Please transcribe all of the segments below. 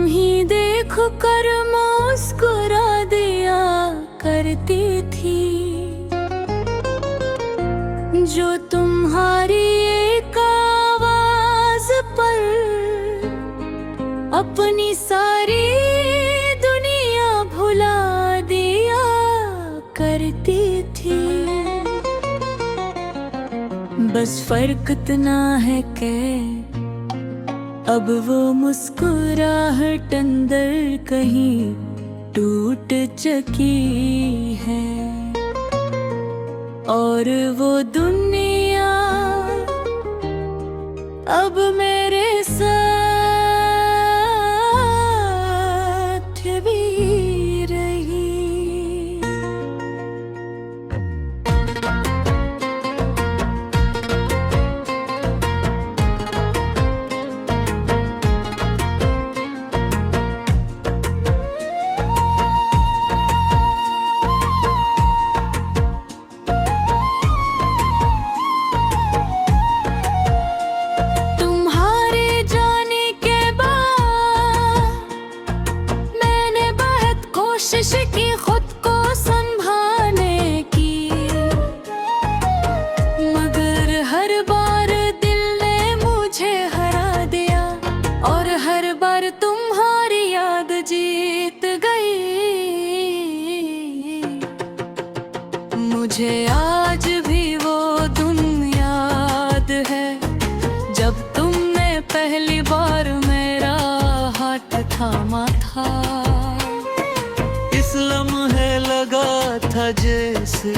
ही देख कर मुस्कुरा दिया करती थी, जो तुम्हारी एक आवाज पर अपनी सारी दुनिया भुला दिया करती थी। बस फर्क इतना है कि अब वो मुस्कुराहट अंदर कहीं टूट चुकी है, और वो दुनिया अब मेरे साथ भी रही। कोशिश की खुद को संभालने की, मगर हर बार दिल ने मुझे हरा दिया, और हर बार तुम्हारी याद जीत गई। मुझे आज भी वो दिन याद है जब तुमने पहली बार मेरा हाथ थामा था। लम्हे लगा था जैसे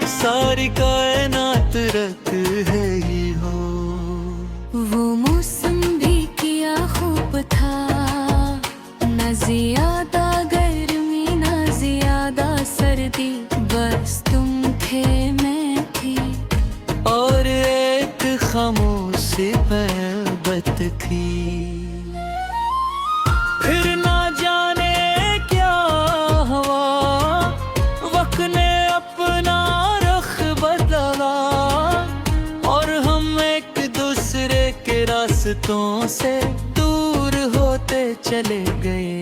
सारी कायनात रख है ही हो। वो मौसम भी किया खूब था, न ज्यादा गर्मी न ज्यादा सर्दी, बस तुम थे मैं थी, और एक खामोशी मोहब्बत थी। फिर ना जाने ने अपना रुख बदला, और हम एक दूसरे के रास्तों से दूर होते चले गए।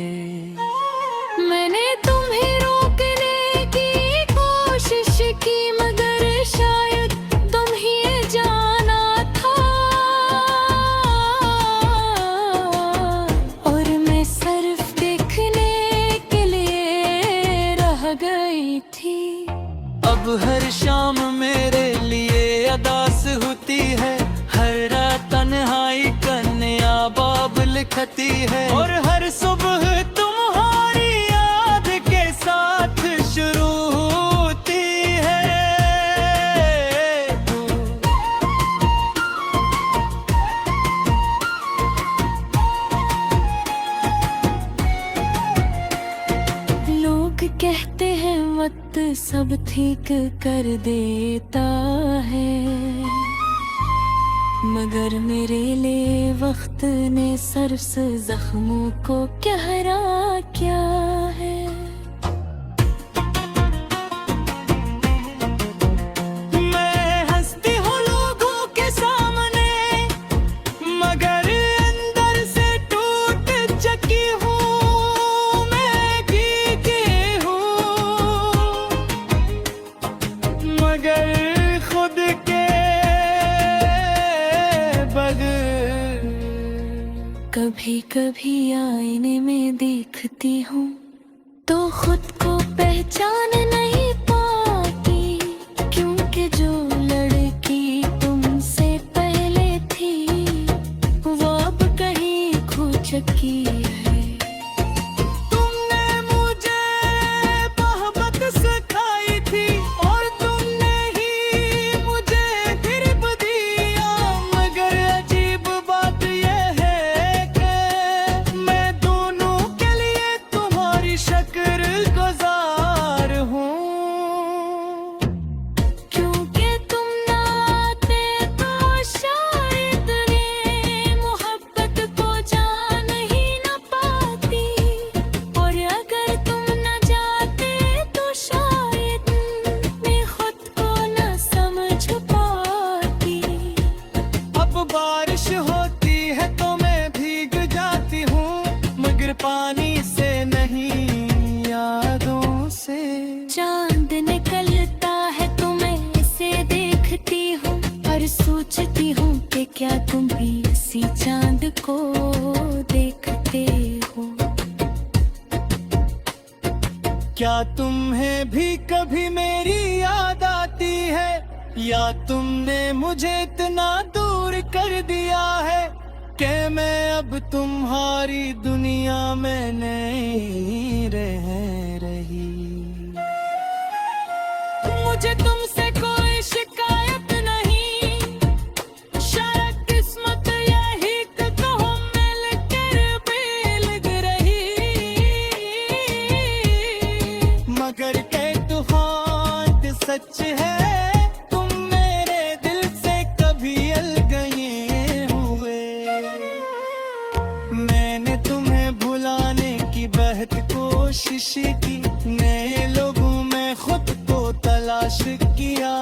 मैंने तुम्हें रोकने की कोशिश की, मगर शायद तुम ही जाना था, और मैं सिर्फ देखने के लिए रह गई थी। अब हर शाम मेरे लिए अदास होती है, हर रात तन्हाई कन्या बाब लिखती है, और हर सुबह तुम्हारी याद के साथ शुरू होती है। लोग कहते हैं वक्त सब ठीक कर देता है, मगर मेरे लिए वक्त ने सर्स जख्मों को गहरा क्या है। मैं हंसती हूँ लोगों के सामने, मगर अंदर से टूट चुकी हूँ। मगर खुद के बगैर कभी कभी आईने में देखती हूँ तो खुद को पहचान नहीं पाती, क्योंकि जो लड़की तुमसे पहले थी वो अब कहीं खो चुकी है। पानी से नहीं यादों से। चांद निकलता है तो मैं इसे देखती हूँ और सोचती हूँ कि क्या तुम भी इसी चांद को देखते हो। क्या तुम्हें भी कभी मेरी याद आती है, या तुमने मुझे इतना दूर कर दिया है कि मैं अब तुम्हारी दुनिया में नहीं रह रही। मुझे तुमसे कोई शिकायत नहीं, शायद किस्मत यही कहो मिलकर भी लग रही। मगर के तूफान सच है, कोशिश की नए लोगों में खुद को तलाश किया,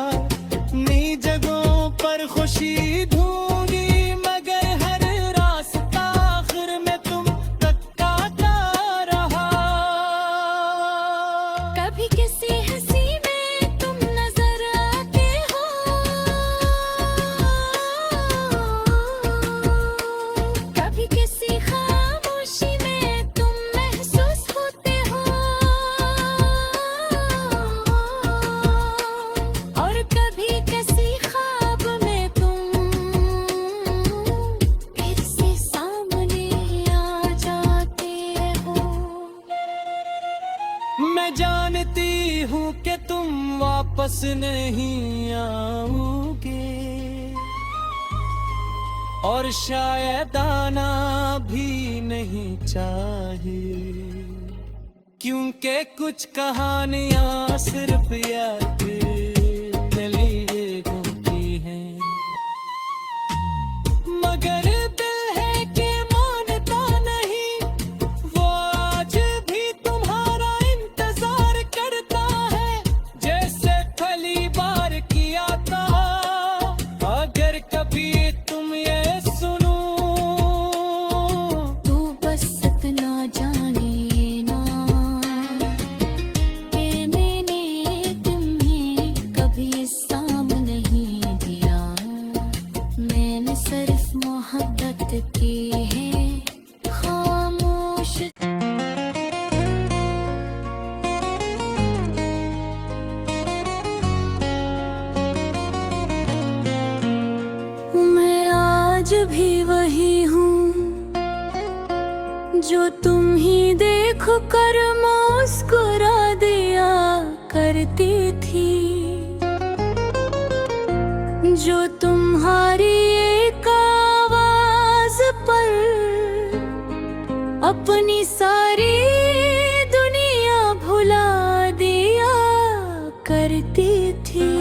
नई जगहों पर खुशी ढूंढी, मगर हर रास्ता आखिर में तुम तक आता रहा। कभी किसी हंसी में तुम नजर आते हो, कभी किसी खामोशी में तुम महसूस होते हो, और कभी किसी ख्वाब में तुम फिर से सामने आ जाते हो। मैं जानती हूँ कि तुम वापस नहीं आओगे, और शायद आना भी नहीं चाहिए, क्योंकि कुछ कहानियाँ सिर्फ याद के लिए होती हैं। मगर दिल है कि मानता नहीं, वो आज भी तुम्हारा इंतजार करता है, जैसे पहली बार किया था। अगर कभी तुम ये सुनो तू बस इतना जाने ना कि मैंने तुम्हें कभी साम नहीं दिया, मैंने सिर्फ मोहब्बत की है खामोश। मैं आज भी वही हूँ जो तुम ही देख कर मुस्कुरा दिया करती थी, जो तुम्हारी एक आवाज पर अपनी सारी दुनिया भुला दिया करती थी।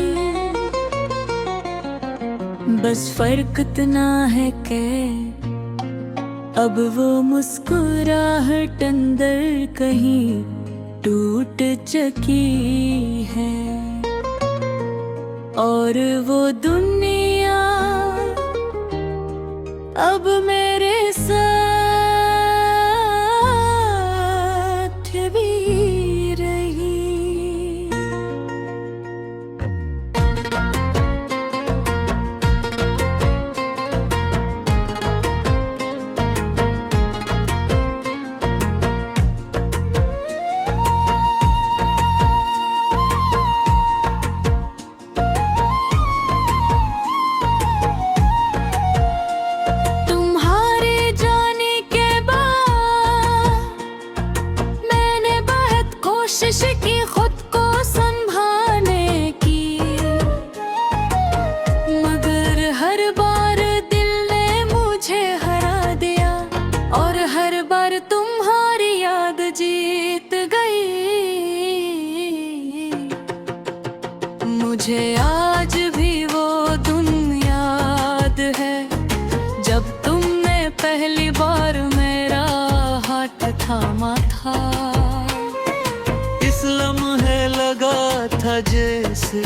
बस फर्क इतना है कि अब वो मुस्कुराहट अंदर कहीं टूट चुकी है, और वो दुनिया अब मेरे साथ भी रही। तुम्हारे जाने के बाद मैंने बहुत कोशिश की खुद को संभालने की, मगर हर बार दिल ने मुझे हरा दिया, और हर बार तुम्हारी याद जीत गई। मुझे आज भी वो दिन याद है जब तुमने पहली बार मेरा हाथ थामा था। इस लम्हे लगा था जैसे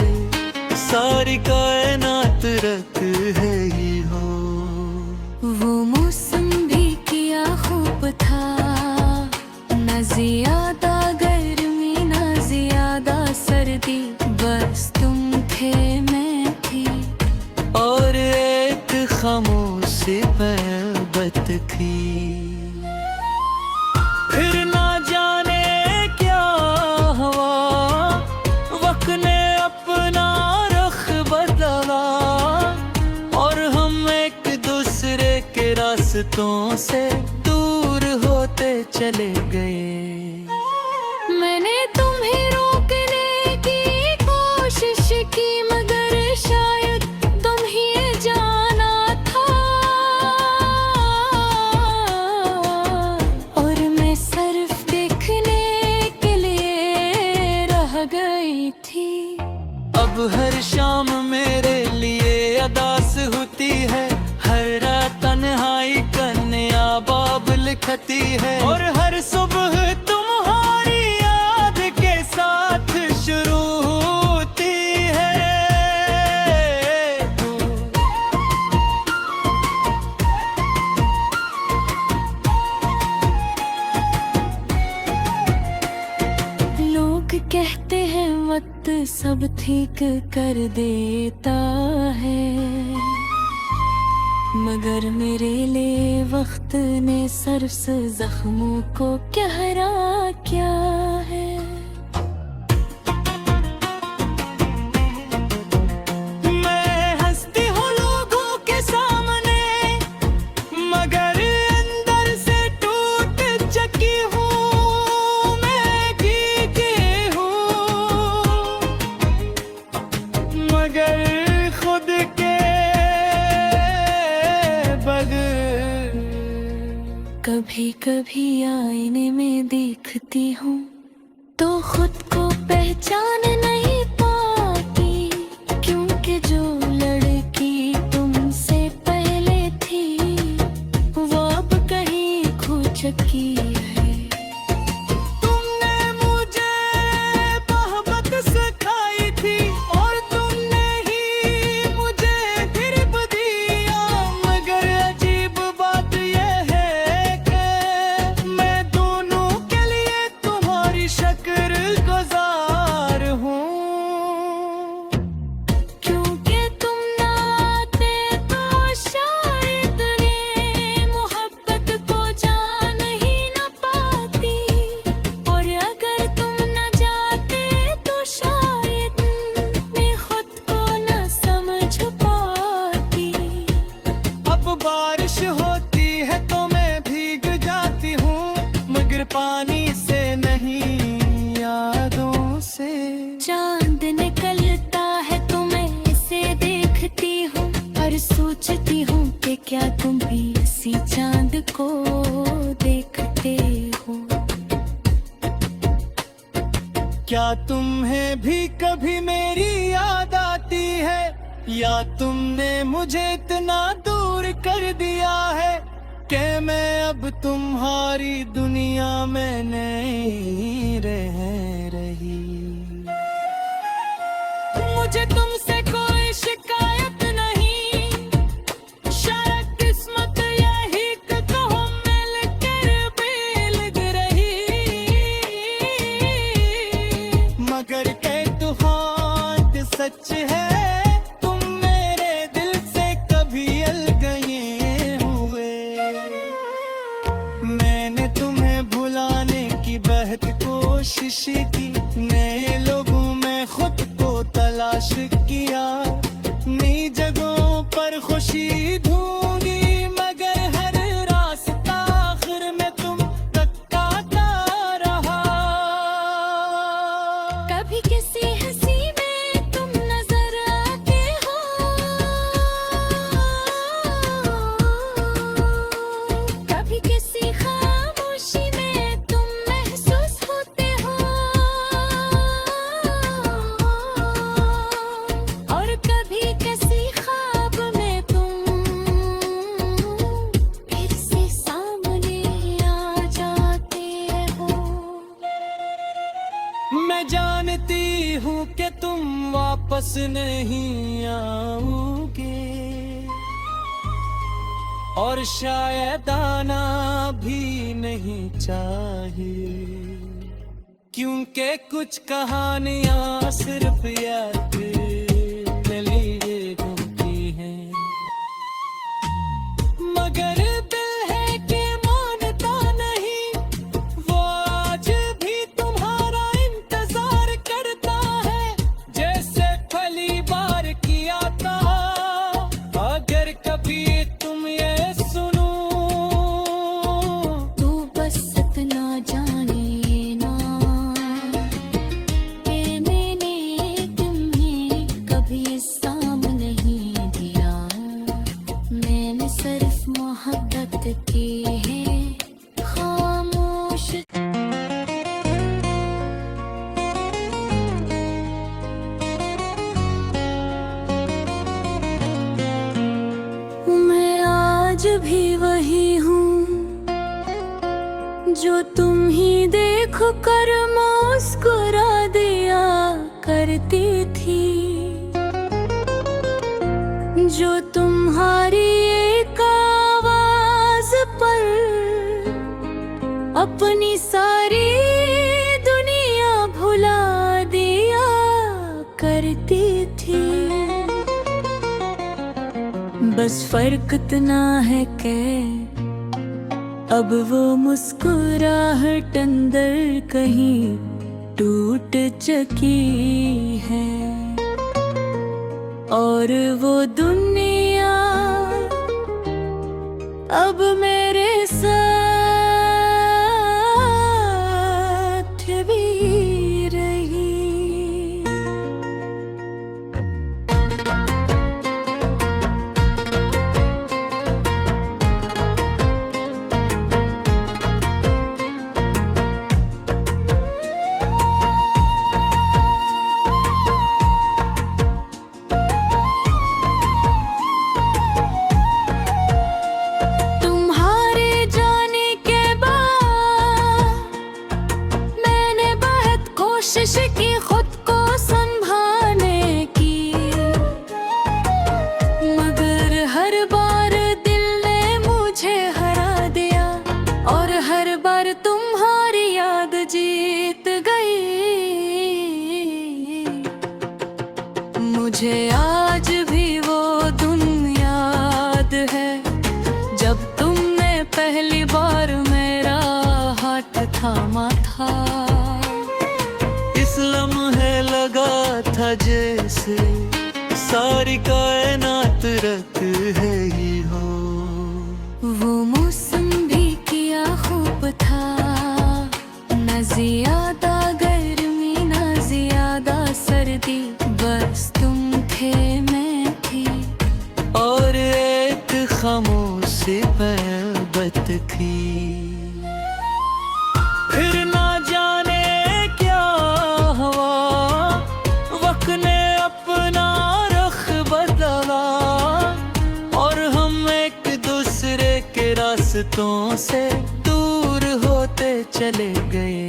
सारी कायनात रख है ही हो। वो मौसम भी किया खूब था, थी, बस तुम थे मैं थी, और एक खामोशी पर्वत थी। फिर ना जाने क्या हुआ, वक्त ने अपना रुख बदला, और हम एक दूसरे के रास्तों से दूर होते चले गए। मैंने तुम्हें रोकने की कोशिश की, मगर शायद तुम ही जाना था, और मैं सिर्फ देखने के लिए रह गई थी। अब हर शाम मेरे लिए अदास होती है, हर रात तन्हाई कन्या बाब लिखती है, और हर सुबह तुम्हारी याद के साथ शुरू होती है। लोग कहते हैं वक्त सब ठीक कर देता है, मगर मेरे लिए वक्त ने सिर्फ जख्मों को गहरा किया है। मैं हंसती हूँ लोगों के सामने, मगर अंदर से टूट चुकी हूँ, मैं भीगी हूँ, मगर खुद के बगैर। कभी कभी आईने में देखती हूँ तो खुद को पहचान नहीं पाती, क्योंकि जो लड़की तुमसे पहले थी वो अब कहीं खो चुकी है। तुमने मुझे मोहब्बत सिखाई थी, और तुमने ही मुझे गिरफ्त दिया, मगर अजीब बात यह है कि मैं दोनों के लिए तुम्हारी शक्र गुजार हूँ। क्योंकि तुम ना आते तो शायद ये मोहब्बत को जान ही न पाती, और अगर तुम न जाते तो शायद मैं खुद को न समझ पाती। अब बारिश होती है तो मैं भीग जाती हूँ, मगर पानी से नहीं, यादों से। चांद निकलता है तो मैं इसे देखती हूँ, और सोचती हूँ कि क्या तुम भी इसी चांद को देखते हो। क्या तुम्हें भी कभी मेरी याद आती है, या तुमने मुझे इतना दूर कर दिया है कि मैं अब तुम्हारी दुनिया में नहीं रह रही। मुझे तुमसे कोई शिकायत नहीं, शायद किस्मत यही कि तुम मिलकर भी लग रही, मगर के तूफान सच है, तुम मेरे दिल से कभी अलग नहीं हुए। मैंने तुम्हें भुलाने की बहुत कोशिश की, नए लोगों में खुद को तलाश किया, नई जगहों पर खुशी ढूंढी, मगर हर रास्ता आखिर में तुम तक आता रहा। कभी किसी हंसी में तुम नजर आते हो, कभी किसी खामोशी में तुम महसूस होते हो, और कभी किसी ख्वाब में तुम फिर से सामने आ जाते हो। मैं जानती हूँ कि तुम वापस नहीं आओगे, और शायद आना भी नहीं चाहिए, क्योंकि कुछ कहानियां सिर्फ याद के लिए घूमती हैं, मगर दिल है कि मानता नहीं, वो आज भी तुम्हारा इंतजार करता है, जैसे पहली बार किया था। अगर कभी तुम ये सुनो, तू बस इतना जाने ना कि मैंने तुम्हें कभी साम नहीं दिया, मैंने सिर्फ मोहब्बत की है खामोश। मैं आज भी वही हूँ जो तुम ही देख कर मुस्कुरा दिया करती थी, जो तुम्हारी एक आवाज पर अपनी सारी दुनिया भुला दिया करती थी। बस फर्क इतना है कि अब वो मुस्कुराहट अंदर कहीं टूट चुकी है, और वो दुनिया अब मेरे साथ भी रही। तुम्हारे जाने के बाद मैंने बहुत कोशिश की खुद को संभालने की, मगर हर बार दिल ने मुझे हरा दिया, और हर बार तुम्हारी याद जीत गई। मुझे आज भी वो दिन याद है जब तुमने पहली बार मेरा हाथ थामा था। इस लम्हे लगा था जैसे सारी कायनात रख है ही हो, वो मौसम भी किया खूब था, न ज्यादा गर्मी न ज्यादा सर्दी, बस तुम थे मैं थी, और एक खामोशी मोहब्बत थी। फिर ना जाने क्या हुआ, वक्त ने अपना रुख बदला, और हम एक दूसरे के रास्तों से दूर होते चले गए।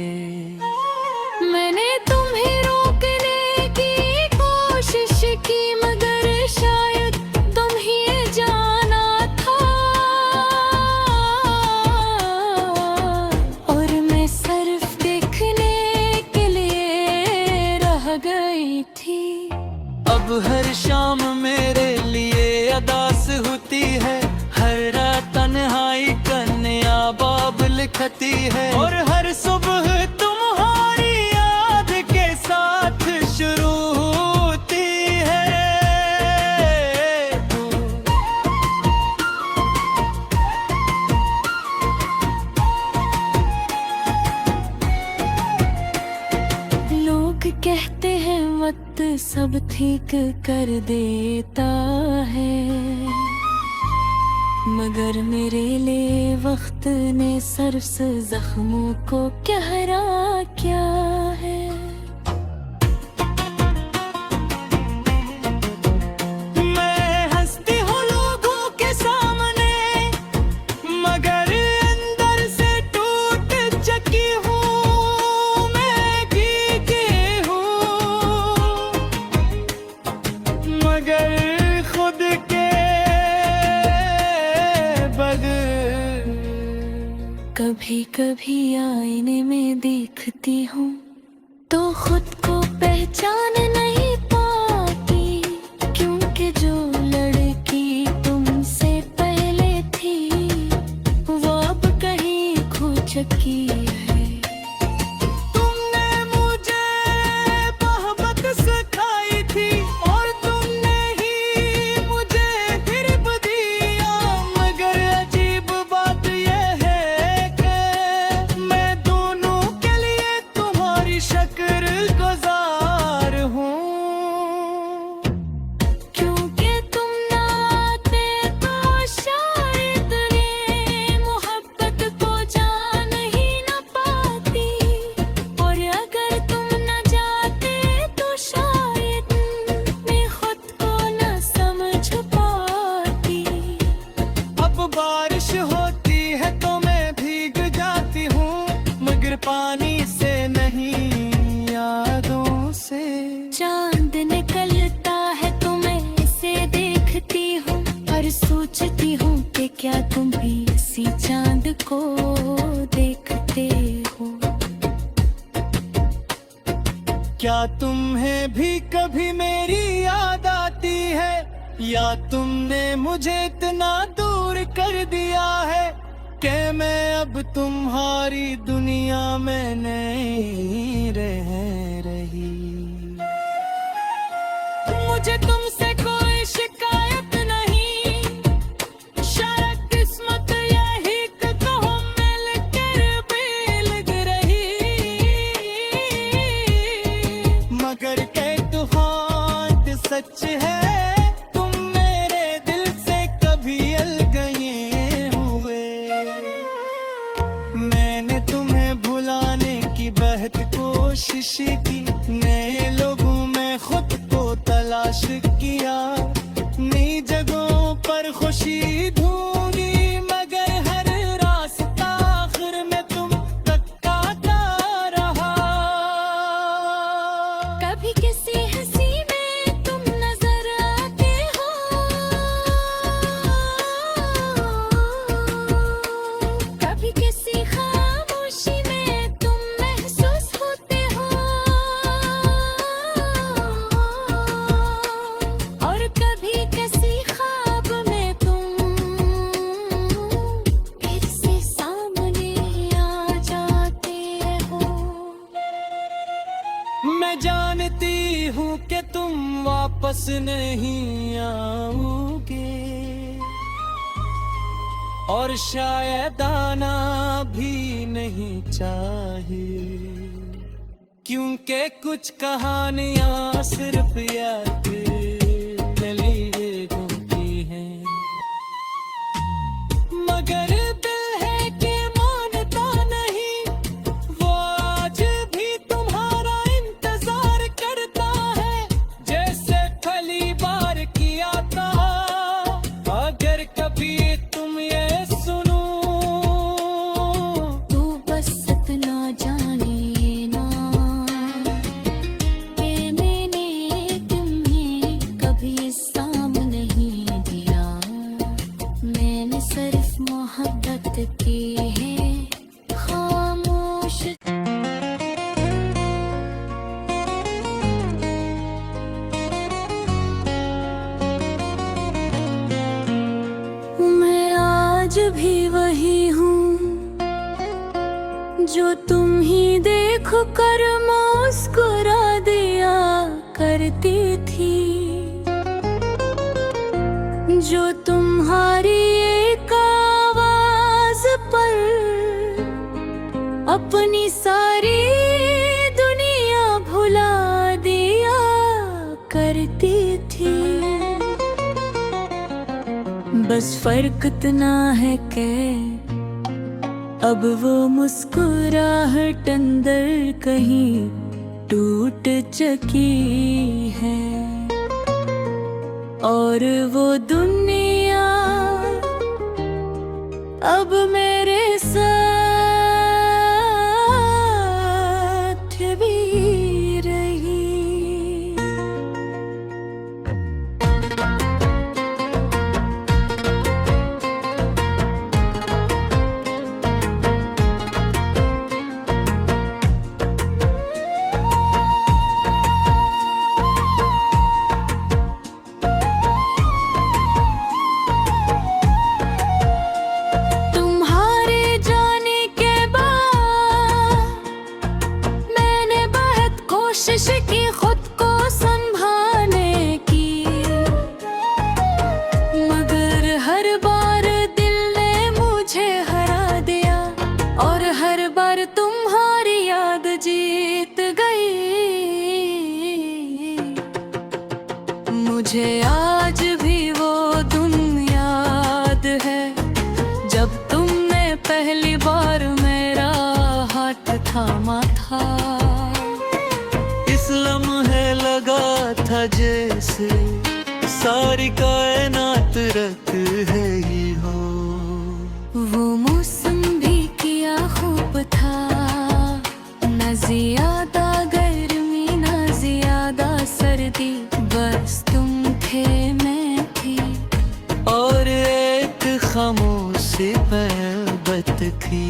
मैंने तुम्हें रोकने की कोशिश की, मगर शायद तुम ही जाना था, और मैं सिर्फ देखने के लिए रह गई थी। अब हर शाम मेरे लिए अदास होती है, हर रात तन्हाई कन्या बाब लिखती है, और हर सुबह तुम्हारी याद के साथ शुरू होती है। लोग कहते हैं वक्त सब ठीक कर देता है, मगर मेरे लिए वक्त ने सिर्फ जख्मों को गहरा क्या है। मैं हंसती हूँ लोगों के सामने, मगर अंदर से टूट चुकी हूँ, मैं भीगी हूँ, मगर खुद के बगैर। कभी कभी आईने में देखती हूँ तो खुद को पहचान नहीं पाती, क्योंकि जो लड़की तुमसे पहले थी वो अब कहीं खो चुकी है। तुमने मुझे मोहब्बत सिखाई थी और तुमने ही मुझे गिरफ्त दिया, मगर अजीब बात यह है कि मैं दोनों के लिए तुम्हारी शुक्रगुजार हूँ। क्योंकि तुम ना आते तो शायद ये मोहब्बत को जान ही न पाती, और अगर तुम न जाते तो शायद मैं खुद को न समझ पाती। अब बारिश होती है तो मैं भीग जाती हूँ, मगर पानी से नहीं, यादों से। चांद निकलता है तो मैं इसे देखती हूँ और सोचती हूँ कि क्या तुम भी इसी चांद को देखते हो। क्या तुम्हें भी कभी मेरी याद आती है, या तुमने मुझे इतना दूर कर दिया है कि मैं अब तुम्हारी दुनिया में नहीं रह रही। मुझे तुमसे कोई शिकायत नहीं, शायद किस्मत यही कि कहो मिलकर भी लग रही, मगर के तूफान सच है, तुम मेरे दिल से कभी अलग ये हुए। मैंने तुम्हें भुलाने की बहुत कोशिश की, नए लोगों में खुद को तलाश किया, नई जगहों पर खुशी ढूंढी, मगर हर रास्ता आखिर में तुम तक आता रहा। कभी किसी हंसी में तुम नजर आते हो, कभी किसी खामोशी में तुम महसूस होते हो, और कभी किसी ख्वाब में तुम फिर से सामने आ जाते हो। मैं जानती हूँ कि तुम वापस नहीं आओगे, और शायद आना भी नहीं चाहिए, क्योंकि कुछ कहानियाँ सिर्फ याद घूमती हैं, मगर दिल है कि मानता नहीं, वो आज भी तुम्हारा इंतजार करता है, जैसे पहली बार किया था। अगर कभी तुम ये सुनो, तू बस इतना जाने ना कि मैंने तुम्हें कभी साम नहीं दिया, मैंने सिर्फ मोहब्बत की है खामोश। मैं आज भी वही हूँ जो तुम ही देख कर मुस्कुरा दिया करती थी, जो तुम्हारी एक आवाज पर अपनी सारी दुनिया भुला दिया करती थी। बस फर्क इतना है कि अब वो मुस्कुराहट अंदर कहीं टूट चुकी है, और वो दुनिया अब मेरे साथ भी रही। कोशिश की खुद को संभालने की, मगर हर बार दिल ने मुझे हरा दिया और हर बार तुम्हारी याद जीत गई। मुझे आज भी वो दिन याद है जब तुमने पहली बार मेरा हाथ थामा था। इस लम्हे लगा था जैसे सारी कायनात रख है ही हो। वो मौसम भी किया खूब था, न ज्यादा गर्मी न ज्यादा सर्दी, बस तुम थे मैं थी और एक खामोशी मोहब्बत थी।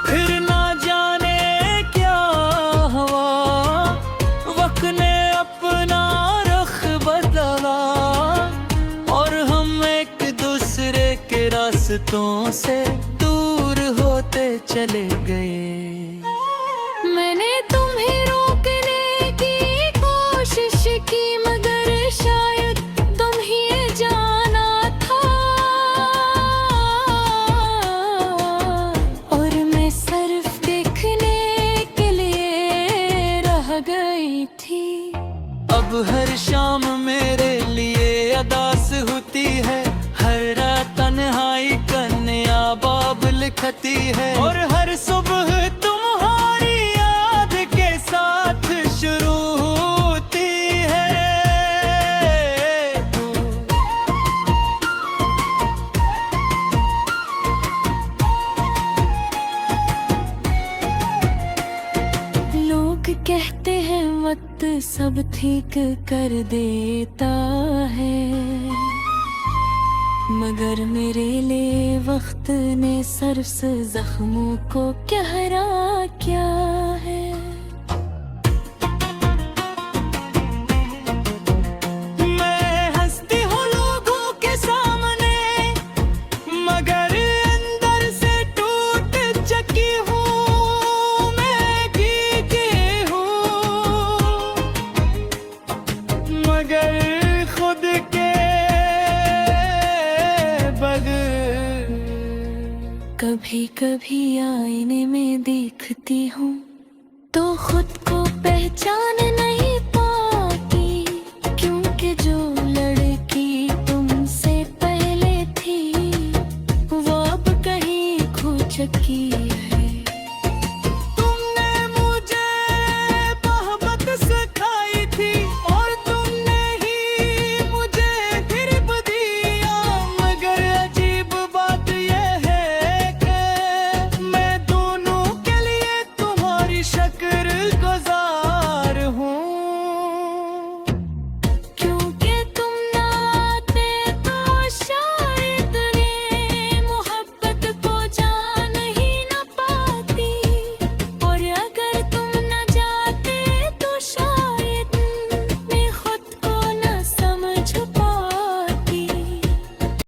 फिर ना जाने क्या हुआ, वक्त ने अपना रुख बदला और हम एक दूसरे के रास्तों से दूर होते चले गए। मैंने तुम्हें रोकने की कोशिश की, मगर शायद तुम ही जाना था। और मैं सिर्फ देखने के लिए रह गई थी। अब हर शाम मेरे लिए अदास होती है, हर रात तन्हाई कन्या बाब लिखती है और हर सुबह तुम्हारी याद के साथ शुरू होती है। लोग कहते हैं वक्त सब ठीक कर देता है, मगर मेरे लिए वक्त ने सिर्फ जख्मों को गहरा क्या है। मैं हंसती हूँ लोगों के सामने, मगर अंदर से टूट चुकी हूँ। मैं भीगी हूँ मगर खुद के बगैर। कभी कभी आईने में देखती हूँ तो खुद को पहचान नहीं पाती, क्योंकि जो लड़की तुमसे पहले थी वो अब कहीं खो चुकी है।